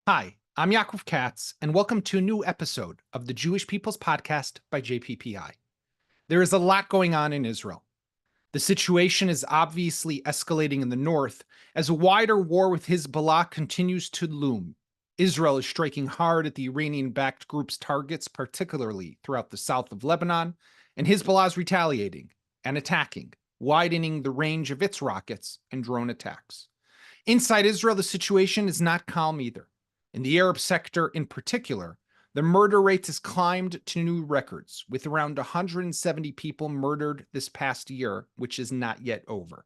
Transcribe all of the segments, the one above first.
Hi, I'm Yaakov Katz, and welcome to a new episode of the Jewish People's Podcast by JPPI. There is a lot going on in Israel. The situation is obviously escalating in the north as a wider war with Hezbollah continues to loom. Israel is striking hard at the Iranian backed group's targets, particularly throughout the south of Lebanon, and Hezbollah is retaliating and attacking, widening the range of its rockets and drone attacks. Inside Israel, the situation is not calm either. In the Arab sector in particular, the murder rate has climbed to new records, with around 170 people murdered this past year, which is not yet over.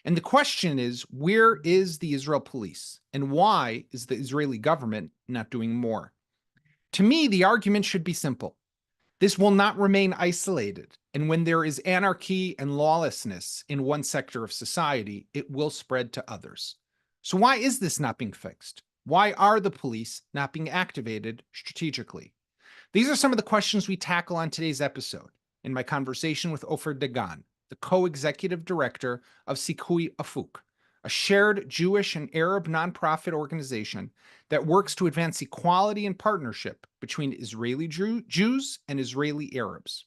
And the question is, where is the Israel police? And why is the Israeli government not doing more? To me, the argument should be simple. This will not remain isolated. And when there is anarchy and lawlessness in one sector of society, it will spread to others. So why is this not being fixed? Why are the police not being activated strategically? These are some of the questions we tackle on today's episode in my conversation with Ofer Dagan, the co-executive director of Sikkuy-Aufoq, a shared Jewish and Arab nonprofit organization that works to advance equality and partnership between Israeli Jews and Israeli Arabs.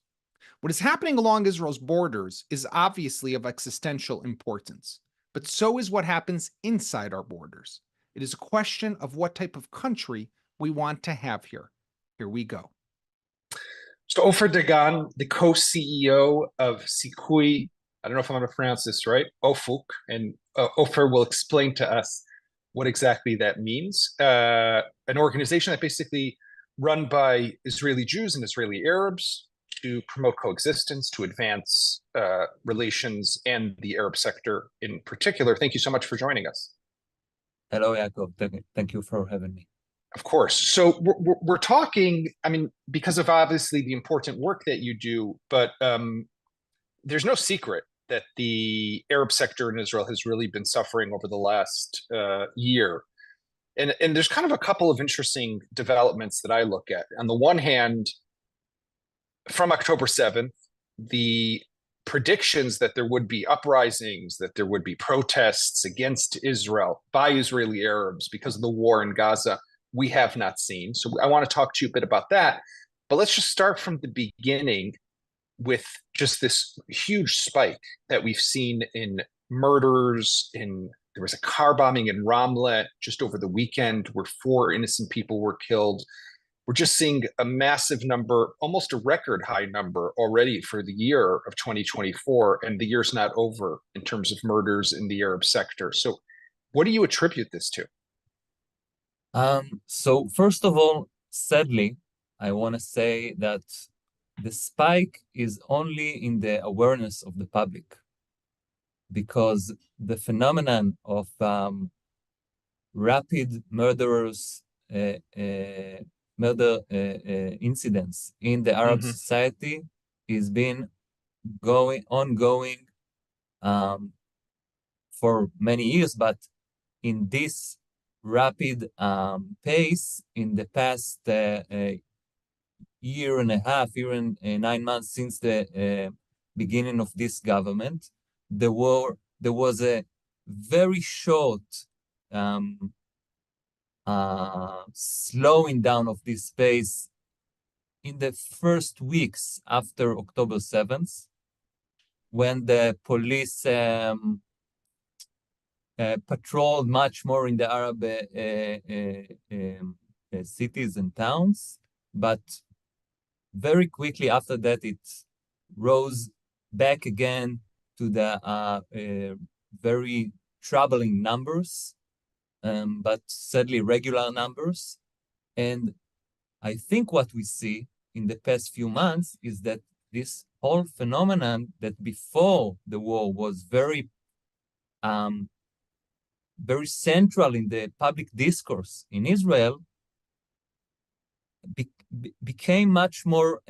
What is happening along Israel's borders is obviously of existential importance, but so is what happens inside our borders. It is a question of what type of country we want to have here. Here we go. So Ofer Dagan, the co-CEO of Sikkuy, I don't know if I'm going to pronounce this right, Aufoq, and Ofer will explain to us what exactly that means. An organization that basically run by Israeli Jews and Israeli Arabs to promote coexistence, to advance relations and the Arab sector in particular. Thank you so much for joining us. Hello, Yaakov. Thank you for having me. Of course. So we're talking, I mean, because of obviously the important work that you do, but there's no secret that the Arab sector in Israel has really been suffering over the last year. And there's kind of a couple of interesting developments that I look at. On the one hand, from October 7th, the predictions that there would be uprisings, that there would be protests against Israel by Israeli Arabs because of the war in Gaza, we have not seen. So I want to talk to you a bit about that. But let's just start from the beginning with just this huge spike that we've seen in murders. There was a car bombing in Ramle just over the weekend where 4 innocent people were killed. We're just seeing a massive number, almost a record high number already for the year of 2024, and the year's not over in terms of murders in the Arab sector. So what do you attribute this to? So first of all, sadly, I want to say that the spike is only in the awareness of the public, because the phenomenon of rapid murder incidents in the Arab society is been ongoing for many years, but in this rapid pace in the past year and a half, year and 9 months since the beginning of this government, there was a very short slowing down of this pace in the first weeks after October 7th, when the police patrolled much more in the Arab cities and towns, but very quickly after that, it rose back again to the very troubling numbers, but sadly regular numbers. And I think what we see in the past few months is that this whole phenomenon that before the war was very central in the public discourse in Israel became much more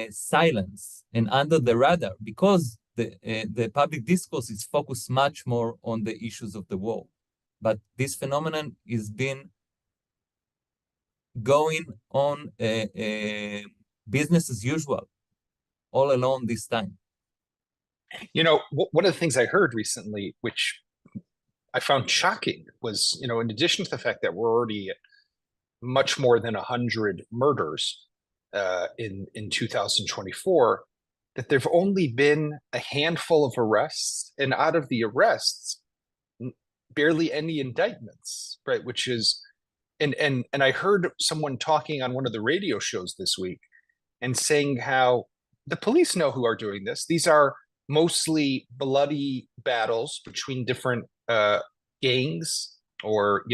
silence and under the radar, because the public discourse is focused much more on the issues of the war. But this phenomenon is been going on business as usual all along this time. You know, one of the things I heard recently, which I found shocking, was, in addition to the fact that we're already much more than 100 murders in 2024, that there've only been a handful of arrests, and out of the arrests, barely any indictments, right? Which is, and I heard someone talking on one of the radio shows this week and saying how the police know who are doing this. These are mostly bloody battles between different gangs or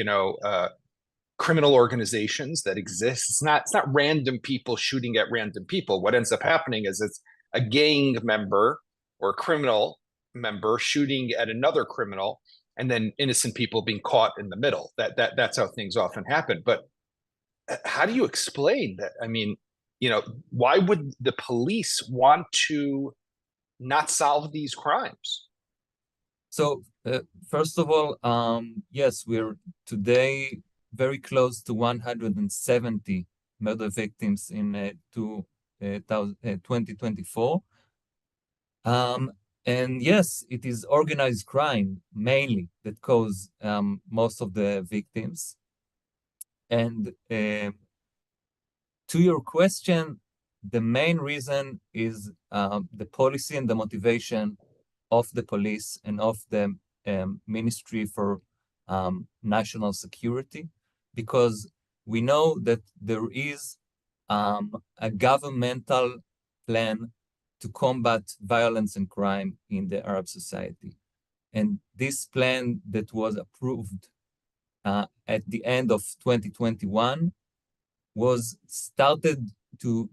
criminal organizations that exist. It's not random people shooting at random people. What ends up happening is it's a gang member or a criminal member shooting at another criminal, and then innocent people being caught in the middle. That's how things often happen. But how do you explain that? I mean, why would the police want to not solve these crimes? So, first of all, yes, we're today very close to 170 murder victims in 2024. And yes, it is organized crime mainly that cause most of the victims. And to your question, the main reason is the policy and the motivation of the police and of the Ministry for National Security, because we know that there is a governmental plan to combat violence and crime in the Arab society. And this plan that was approved at the end of 2021 was started to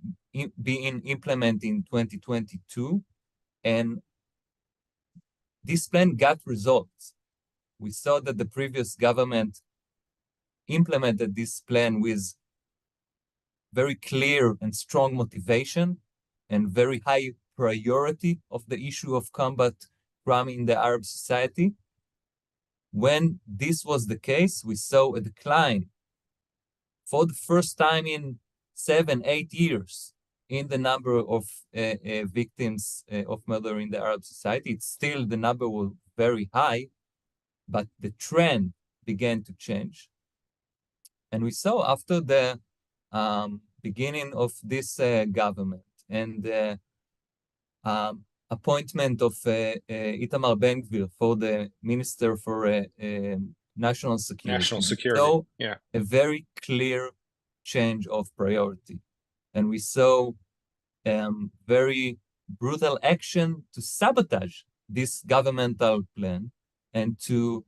be implemented in 2022, and this plan got results. We saw that the previous government implemented this plan with very clear and strong motivation and very high priority of the issue of combat crime in the Arab society. When this was the case, we saw a decline for the first time in 7-8 years in the number of victims of murder in the Arab society. It's still, the number was very high, but the trend began to change. And we saw after the beginning of this government and the appointment of Itamar Ben-Gvir for the Minister for National Security. So yeah. A very clear change of priority. And we saw very brutal action to sabotage this governmental plan and to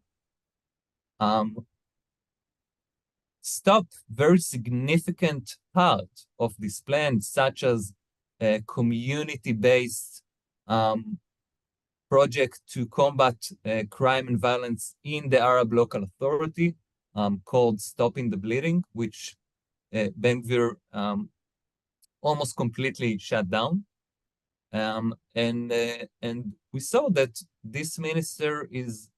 stop very significant part of this plan, such as a community-based project to combat crime and violence in the Arab local authority called Stopping the Bleeding, which Ben-Gvir almost completely shut down. And we saw that this minister is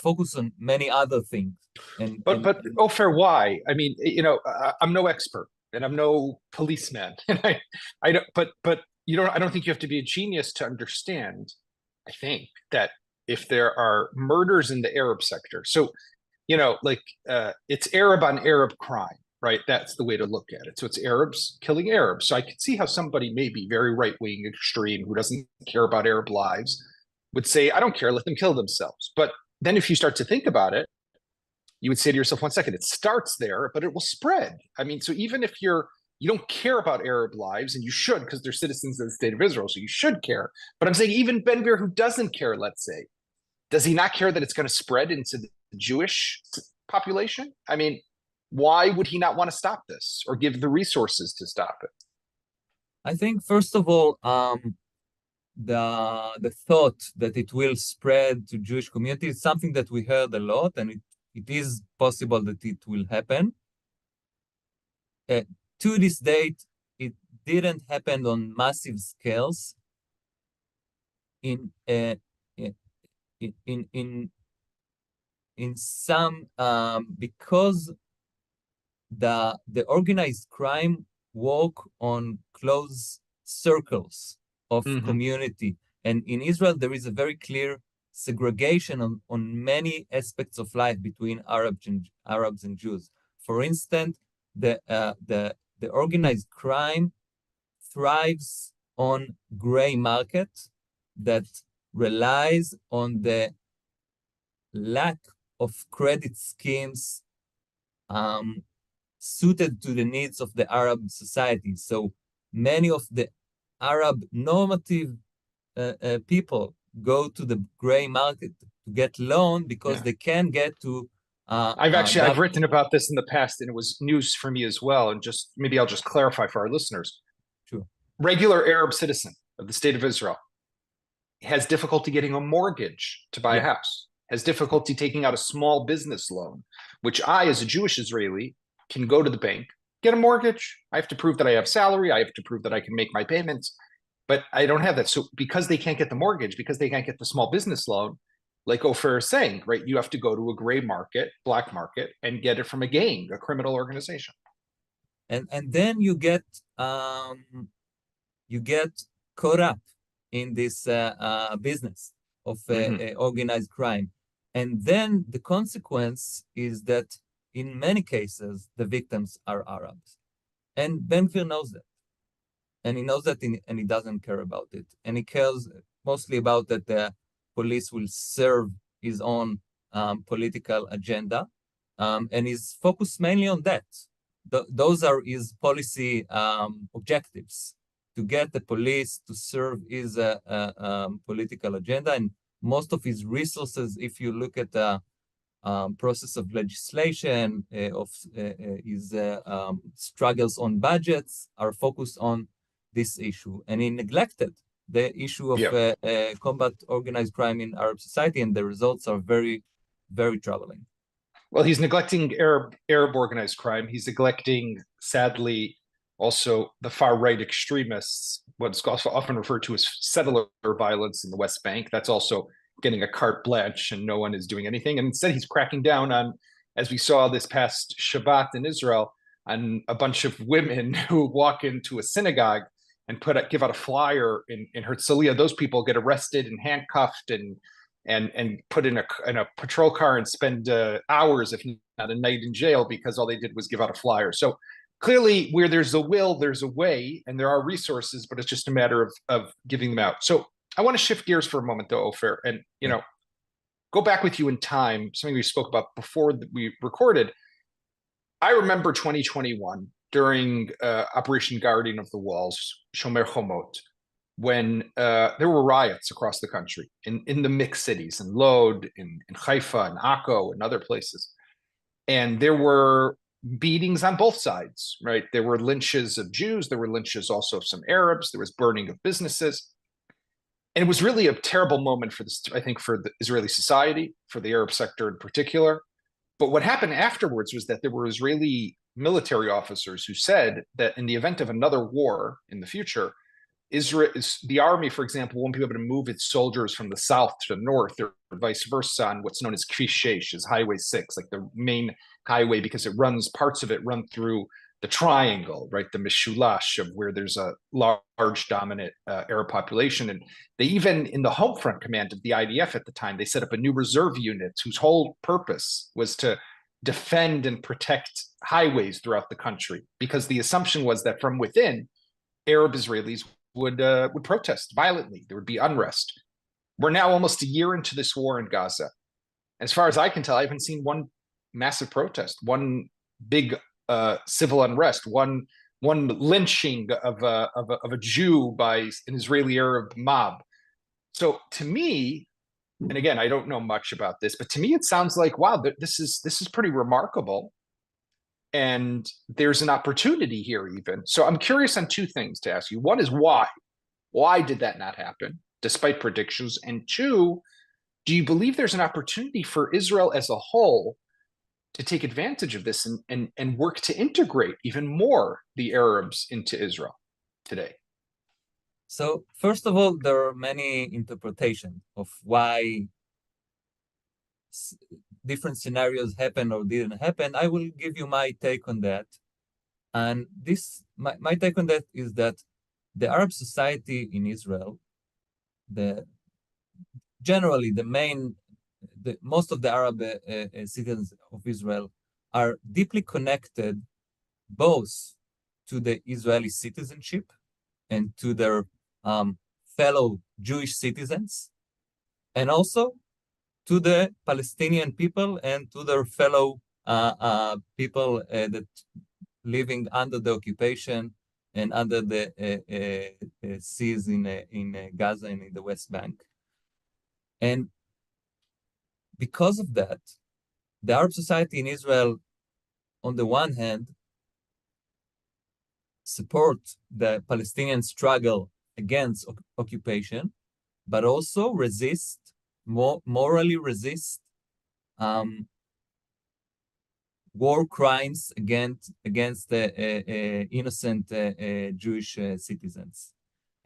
focused on many other things. But Ofer, why? I mean, I'm no expert and I'm no policeman, and I don't. But I don't think you have to be a genius to understand, I think, that if there are murders in the Arab sector, so it's Arab on Arab crime, right? That's the way to look at it. So it's Arabs killing Arabs. So I could see how somebody maybe very right-wing extreme who doesn't care about Arab lives would say, I don't care, let them kill themselves. But then if you start to think about it, you would say to yourself, 1 second, it starts there, but it will spread. I mean, so even if you don't care about Arab lives, and you should, because they're citizens of the state of Israel, so you should care. But I'm saying even Ben-Gvir, who doesn't care, let's say, does he not care that it's going to spread into the Jewish population? I mean, why would he not want to stop this or give the resources to stop it? I think, first of all, the thought that it will spread to Jewish community is something that we heard a lot, and it is possible that it will happen. To this date, it didn't happen on massive scales. In some because the organized crime work on close circles of community, and in Israel there is a very clear segregation on many aspects of life between Arabs and Jews. For instance, the organized crime thrives on gray market that relies on the lack of credit schemes suited to the needs of the Arab society. So many of the Arab normative people go to the gray market to get loan because they can get to. I've written about this in the past, and it was news for me as well. And maybe I'll just clarify for our listeners. Sure. Regular Arab citizen of the state of Israel has difficulty getting a mortgage to buy a house, has difficulty taking out a small business loan, which I, as a Jewish Israeli, can go to the bank, get a mortgage. I have to prove that I have salary. I have to prove that I can make my payments, but I don't have that. So because they can't get the mortgage, because they can't get the small business loan, like Ofer is saying, right, you have to go to a gray market, black market, and get it from a gang, a criminal organization. And then you get caught up in this business of organized crime. And then the consequence is that in many cases, the victims are Arabs. And Ben-Gvir knows that. And he knows that, and he doesn't care about it. And he cares mostly about that the police will serve his own political agenda. And he's focused mainly on that. Those are his policy objectives, to get the police to serve his political agenda. And most of his resources, if you look at the process of legislation, of his struggles on budgets, are focused on this issue. And he neglected the issue of combat organized crime in Arab society, and the results are very, very troubling. Well, he's neglecting Arab organized crime. He's neglecting, sadly, also the far right extremists, what's also often referred to as settler violence in the West Bank. That's also getting a carte blanche, and no one is doing anything. And instead, he's cracking down on, as we saw this past Shabbat in Israel, on a bunch of women who walk into a synagogue and give out a flyer in Herzliya. Those people get arrested and handcuffed and put in a patrol car and spend hours, if not a night, in jail because all they did was give out a flyer. So clearly, where there's a will, there's a way, and there are resources, but it's just a matter of giving them out. So I want to shift gears for a moment, though, Ofer, and go back with you in time. Something we spoke about before we recorded. I remember 2021 during Operation Guardian of the Walls, Shomer Chomot, when there were riots across the country in the mixed cities, in Lod, in Haifa, in Akko, and other places. And there were beatings on both sides, right? There were lynches of Jews. There were lynches also of some Arabs. There was burning of businesses. And it was really a terrible moment for this, I think, for the Israeli society, for the Arab sector in particular. But what happened afterwards was that there were Israeli military officers who said that in the event of another war in the future, the army, for example, won't be able to move its soldiers from the south to the north or vice versa on what's known as Kvish 6, is Highway 6, like the main highway, because parts of it run through the triangle, right? The Mishulash, of where there's a large dominant Arab population. And they even, in the Home Front Command of the IDF at the time, they set up a new reserve unit whose whole purpose was to defend and protect highways throughout the country, because the assumption was that from within, Arab Israelis would protest violently. There would be unrest. We're now almost a year into this war in Gaza. As far as I can tell, I haven't seen one massive protest, one big civil unrest, one lynching of a Jew by an Israeli Arab mob. So to me, and again, I don't know much about this, but to me it sounds like, wow, this is pretty remarkable. And there's an opportunity here even. So I'm curious on two things to ask you. One is why? Why did that not happen, despite predictions? And two, do you believe there's an opportunity for Israel as a whole to take advantage of this and work to integrate even more the Arabs into Israel today? So first of all, there are many interpretations of why different scenarios happen or didn't happen. I will give you my take on that. And my take on that is that the Arab society in Israel, the generally most of the Arab citizens of Israel are deeply connected both to the Israeli citizenship and to their fellow Jewish citizens, and also to the Palestinian people and to their fellow people that living under the occupation and under the seas in Gaza and in the West Bank. And because of that, the Arab society in Israel, on the one hand, support the Palestinian struggle against occupation, but also morally resist war crimes against innocent Jewish citizens.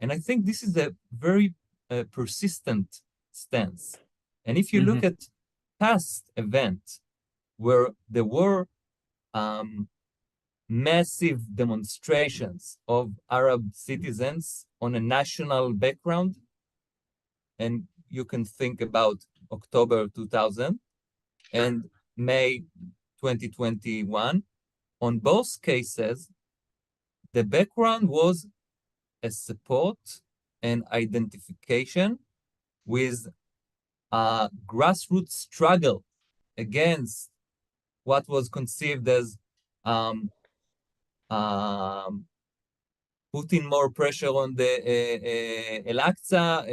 And I think this is a very persistent stance. And if you look at past events where there were massive demonstrations of Arab citizens on a national background, and you can think about October 2000 and May 2021, on both cases, the background was a support and identification with a grassroots struggle against what was conceived as putting more pressure on the Al-Aqsa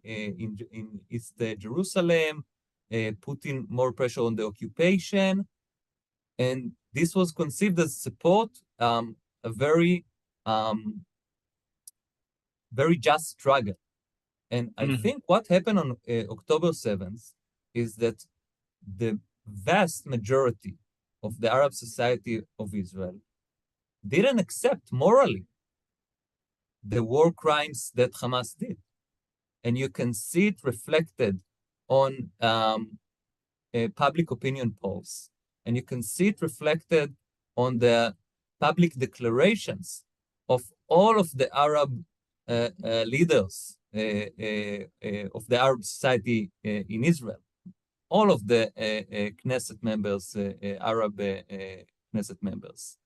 in East Jerusalem, putting more pressure on the occupation. And this was conceived as support, a very just struggle. And I think what happened on October 7th is that the vast majority of the Arab society of Israel didn't accept morally the war crimes that Hamas did. And you can see it reflected on public opinion polls. And you can see it reflected on the public declarations of all of the Arab leaders of the Arab society in Israel. All of the Knesset members, Arab Knesset members,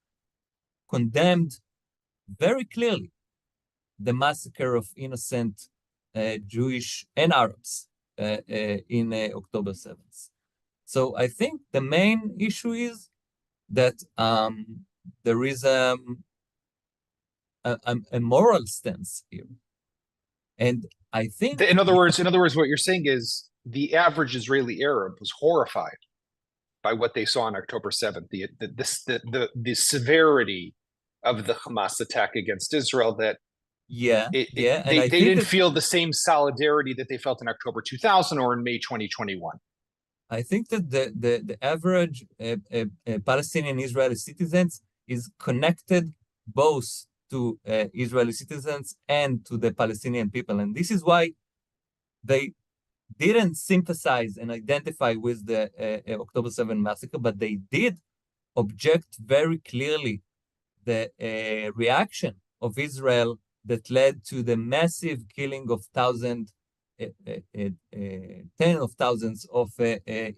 condemned very clearly the massacre of innocent Jewish and Arabs in October 7th. So I think the main issue is that there is a moral stance here. And I think in other words, what you're saying is the average Israeli Arab was horrified by what they saw on October 7th, the severity of the Hamas attack against Israel, that they didn't feel the same solidarity that they felt in October 2000 or in May 2021. I think that the average Palestinian Israeli citizens is connected both to Israeli citizens and to the Palestinian people. And this is why they didn't sympathize and identify with the October 7 massacre, but they did object very clearly the reaction of Israel that led to the massive killing of tens of thousands of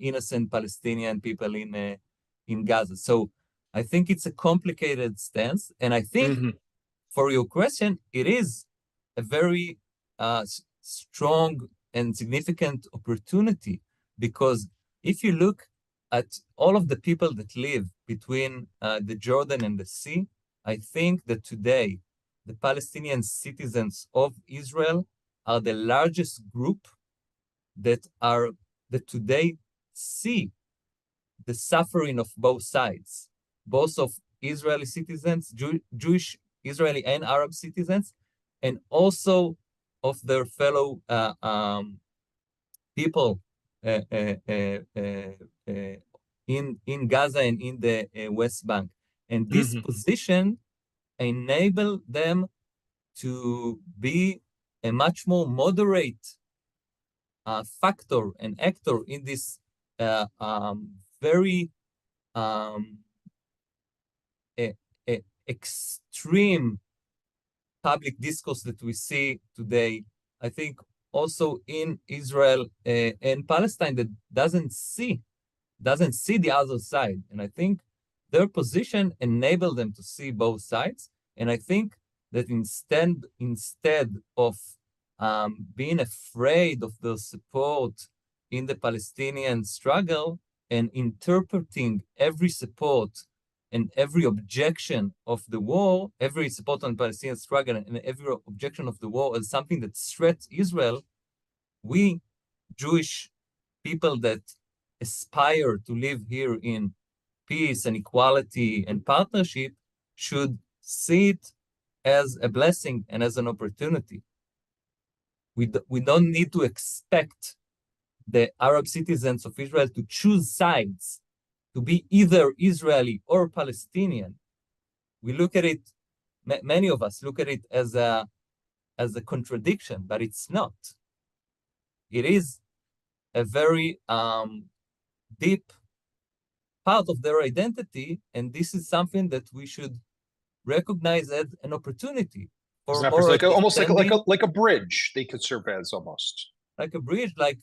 innocent Palestinian people in Gaza. So I think it's a complicated stance. And I think for your question, it is a very strong and significant opportunity, because if you look at all of the people that live between the Jordan and the sea, I think that today the Palestinian citizens of Israel are the largest group that today see the suffering of both sides, both of Israeli citizens, Jewish, Israeli and Arab citizens, and also of their fellow people in Gaza and in the West Bank. And this position enabled them to be a much more moderate factor and actor in this very extreme public discourse that we see today. I think also in Israel and Palestine that doesn't see the other side. And I think their position enabled them to see both sides. And I think that instead of being afraid of their support in the Palestinian struggle and interpreting every support and every objection of the war, every support on the Palestinian struggle and every objection of the war as something that threats Israel, we Jewish people that aspire to live here in peace and equality and partnership should see it as a blessing and as an opportunity. We don't need to expect the Arab citizens of Israel to choose sides, to be either Israeli or Palestinian. We look at it, many of us look at it as a contradiction, but it's not. It is a very deep part of their identity, and this is something that we should recognize as an opportunity for more almost like a bridge they could serve as, almost like a bridge, like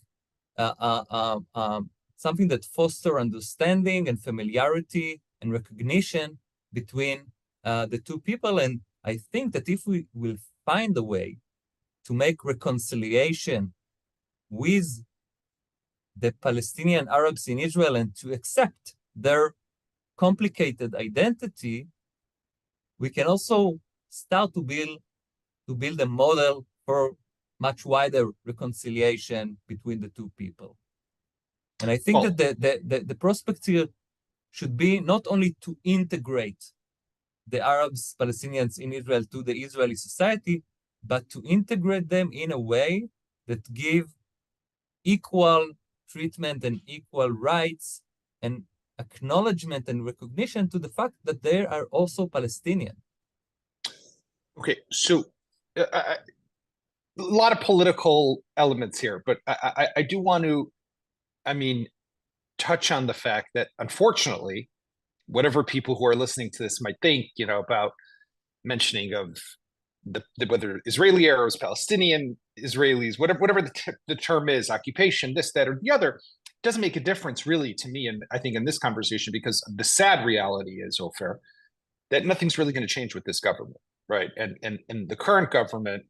something that foster understanding and familiarity and recognition between the two people. And I think that if we will find a way to make reconciliation with the Palestinian Arabs in Israel and to accept their complicated identity, we can also start to build a model for much wider reconciliation between the two people. And I think that the prospect here should be not only to integrate the Arabs, Palestinians in Israel to the Israeli society, but to integrate them in a way that give equal treatment and equal rights and acknowledgement and recognition to the fact that they are also Palestinian. Okay, so a lot of political elements here, but I do want to, touch on the fact that unfortunately, whatever people who are listening to this might think, about mentioning of whether Israeli Arabs, Palestinian Israelis, whatever the term is, occupation, this, that, or the other, doesn't make a difference really to me. And I think in this conversation, because the sad reality is, Ofer, that nothing's really going to change with this government, right? And the current government,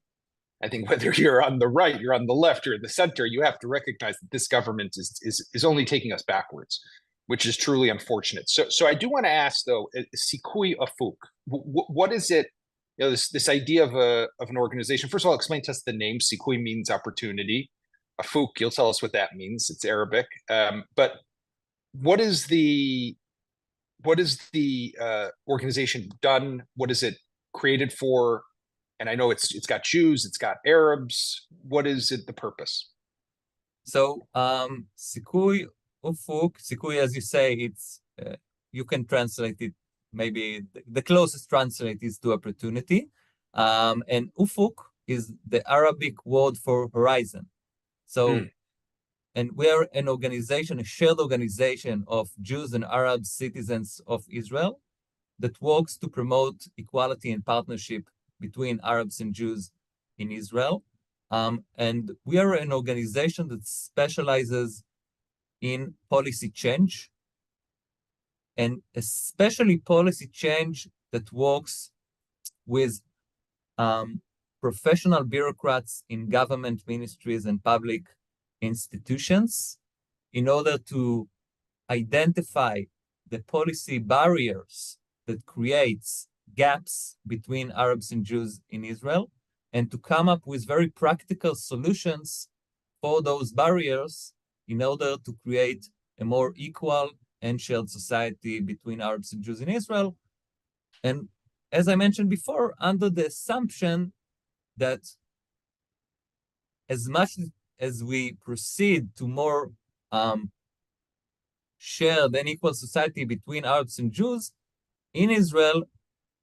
I think whether you're on the right, you're on the left, or the center, you have to recognize that this government is only taking us backwards, which is truly unfortunate. So I do want to ask though, Sikkuy-Aufoq, what is it? This idea of an organization. First of all, explain to us the name. Sikkuy means opportunity. Aufoq, you'll tell us what that means. It's Arabic. But what is the organization done? What is it created for? And I know it's got Jews, it's got Arabs. What is it, the purpose? So Sikkuy-Aufoq, Sikkuy, as you say, it's you can translate it. Maybe the closest translate is to opportunity. And Ufuk is the Arabic word for horizon. So, and we are an organization, a shared organization of Jews and Arab citizens of Israel that works to promote equality and partnership between Arabs and Jews in Israel. And we are an organization that specializes in policy change, and especially policy change that works with professional bureaucrats in government ministries and public institutions in order to identify the policy barriers that creates gaps between Arabs and Jews in Israel, and to come up with very practical solutions for those barriers in order to create a more equal and shared society between Arabs and Jews in Israel. And as I mentioned before, under the assumption that as much as we proceed to more shared and equal society between Arabs and Jews in Israel,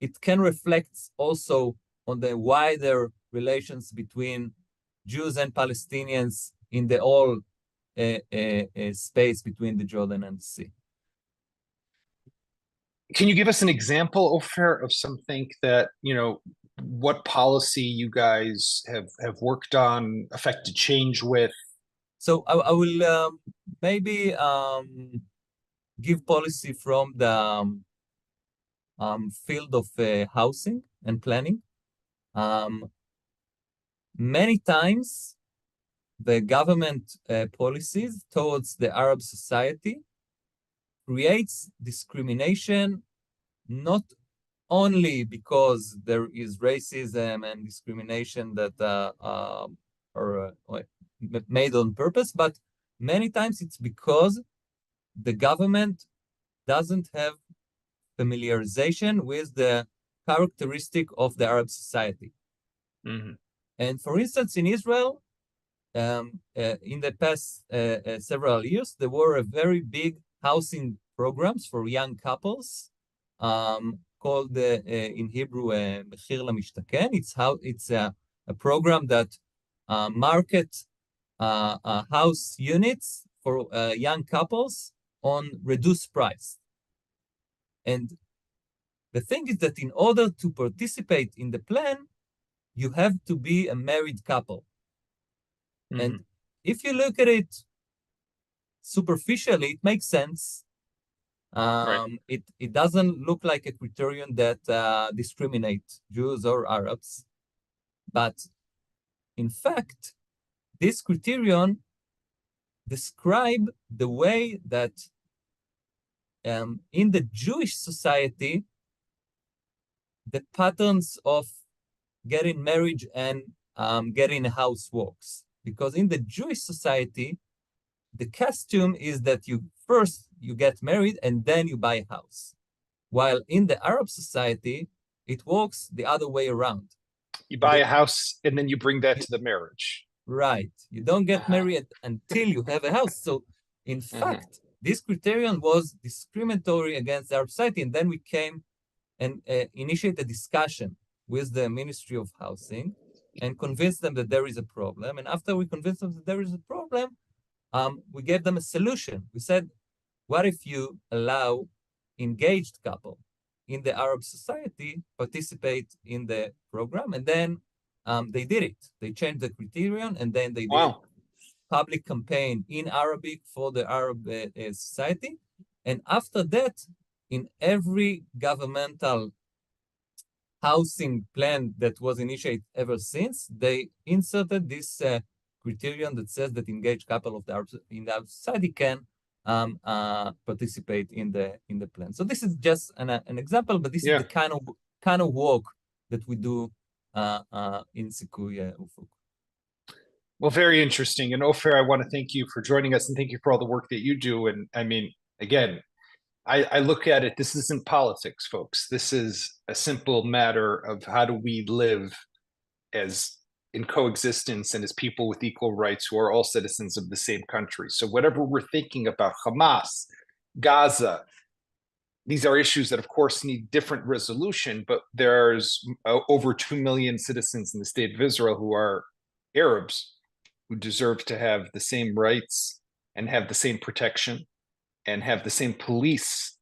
it can reflect also on the wider relations between Jews and Palestinians in the whole space between the Jordan and the sea. Can you give us an example, Ofer, of something that, what policy you guys have worked on, affected change with? So I will maybe give policy from the field of housing and planning. Many times, the government policies towards the Arab society creates discrimination not only because there is racism and discrimination that are made on purpose, but many times it's because the government doesn't have familiarization with the characteristic of the Arab society. Mm-hmm. And for instance, in Israel, in the past several years, there were a very big housing programs for young couples called in Hebrew Mechir LaMishtaken. It's a program that market house units for young couples on reduced price. And the thing is that in order to participate in the plan, you have to be a married couple. Mm-hmm. And if you look at it superficially, it makes sense. Right. It doesn't look like a criterion that discriminates Jews or Arabs. But in fact, this criterion describe the way that in the Jewish society, the patterns of getting married and getting a house works. Because in the Jewish society, the custom is that you get married and then you buy a house. While in the Arab society, it works the other way around. You buy a house and then you bring that to the marriage. Right. You don't get married until you have a house. So in fact, this criterion was discriminatory against the Arab society. And then we came and initiated a discussion with the Ministry of Housing and convinced them that there is a problem. And after we convinced them that there is a problem, we gave them a solution. We said, what if you allow engaged couple in the Arab society participate in the program? And then they did it. They changed the criterion, and then they did public campaign in Arabic for the Arab society. And after that, in every governmental housing plan that was initiated ever since, they inserted this criterion that says that engaged couple of the Arab society can participate in the plan. So this is just an example, but this is the kind of work that we do in Sikkuy-Aufoq. Well, very interesting. And Ofer, I want to thank you for joining us and thank you for all the work that you do. And I mean, again, I look at it, this isn't politics, folks. This is a simple matter of how do we live as in coexistence and as people with equal rights who are all citizens of the same country. So whatever we're thinking about Hamas, Gaza, these are issues that, of course, need different resolution, but there's over 2 million citizens in the state of Israel who are Arabs who deserve to have the same rights and have the same protection and have the same police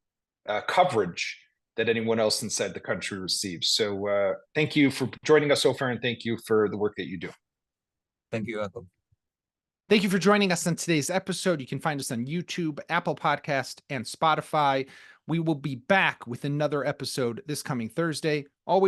coverage that anyone else inside the country receives. So thank you for joining us, Ofer, and thank you for the work that you do. Thank you, Jacob. Thank you for joining us on today's episode. You can find us on YouTube, Apple Podcast, and Spotify. We will be back with another episode this coming Thursday. Always